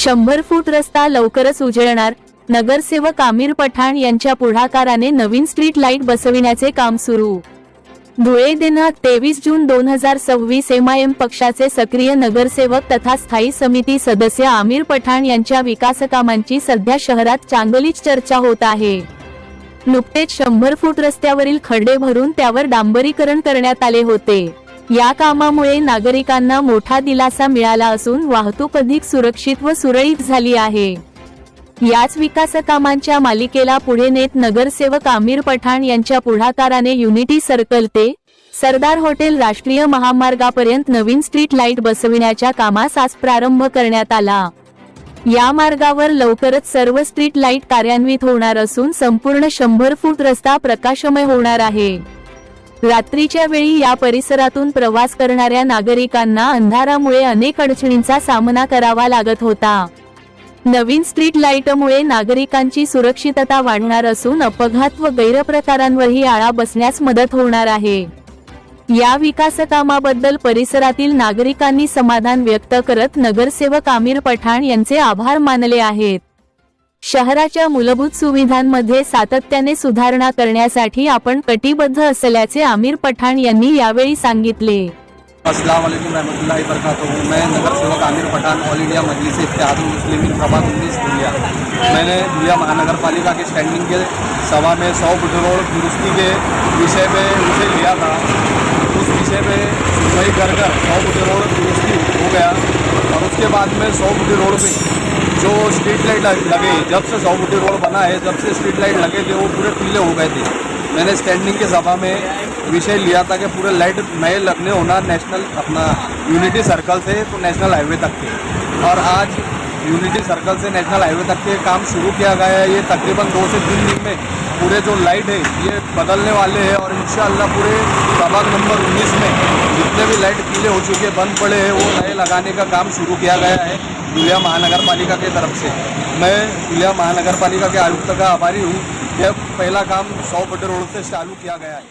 100 फूट रस्ता लवकरच उजळणार। नगरसेवक आमिर पठाण यांच्या पुढाकाराने नवीन स्ट्रीट लाईट बसविण्याचे काम सुरू। धुळे दिनांक 23 जून 2026 एमआयएम पक्षाचे सक्रिय नगरसेवक तथा स्थायी समिती सदस्य आमिर पठाण यांच्या विकासकामांची सध्या शहरात चांगलीच चर्चा होत आहे। नुकतेच 100 फूट रस्त्यावरील खड्डे भरून त्यावर डांबरीकरण करण्यात आले होते। या कामामुळे नागरिकांना मोठा दिलासा मिळाला असून वाहतूक अधिक सुरक्षित व सुरळीत झाली आहे। याच विकासकामांच्या मालिकेला पुढे नेत नगरसेवक आमिर पठाण यांच्या पुढाकाराने युनिटी सर्कल ते सरदार हॉटेल राष्ट्रीय महामार्गापर्यंत नवीन स्ट्रीट लाईट बसविण्याच्या कामास आज प्रारंभ करण्यात आला। या मार्गावर लवकरच सर्व स्ट्रीट लाईट कार्यान्वित होणार असून संपूर्ण 100 फूट रस्ता प्रकाशमय होणार आहे। रात्रीच्या वेळी या परिसरातून प्रवास करणाऱ्या नागरिकांना अंधारामुळे अनेक अडचणींचा सामना करावा लागत होता। नवीन स्ट्रीट लाईटमुळे नागरिकांची सुरक्षितता वाढणार असून अपघात व गैरप्रकारांवरही आळा बसण्यास मदत होणार आहे। या विकासकामाबद्दल परिसरातील नागरिकांनी समाधान व्यक्त करत नगरसेवक आमिर पठाण यांचे आभार मानले आहेत। शहराच्या मूलभूत सुविधांमध्ये सातत्याने सुधारणा करण्यासाठी आपण कटिबद्ध असल्याचे आमिर पठाण यांनी यावेळी सांगितले। अस्सलाम वालेकुम रहमतुल्लाहि बरकातहू। मैं नगर सेवक आमिर पठान ऑल इंडिया मजलिस इत्तेहादुल मुस्लिमीन प्रभाग 19 धुलिया। मैंने धुलिया महानगर पालिका के स्टैंडिंग के सभा में 100 फुट रोड दुरुस्ती के विषय पे उसे लिया था। उस विषय पे सुनवाई कर 100 फुट रोड दुरुस्ती हो गया और उसके बाद में 100 फुट रोड पे जो स्ट्रीट लाइट लगे, जब से 100 फुट रोड बना है जब से स्ट्रीट लाइट लगे थे वो पूरे पीले हो गए थे। मैंने स्टैंडिंग के सभा में विषय लिया था कि पूरे लाइट नए लगने होना नेशनल अपना यूनिटी सर्कल से तो नेशनल हाईवे तक के, और आज यूनिटी सर्कल से नेशनल हाईवे तक के काम शुरू किया गया है। ये तकरीबन 2 से 3 दिन में पूरे जो लाइट है ये बदलने वाले हैं और इंशाअल्लाह पूरे प्रभाग नंबर 19 में जितने भी लाइट पीले हो चुके बंद पड़े हैं वो नए लगाने का काम शुरू किया गया है धुलिया महानगर पालिका की तरफ से। मैं धुलिया महानगर पालिका के आयुक्त का आभारी हूँ। यह पहला काम 100 फुट रोड से चालू किया गया है।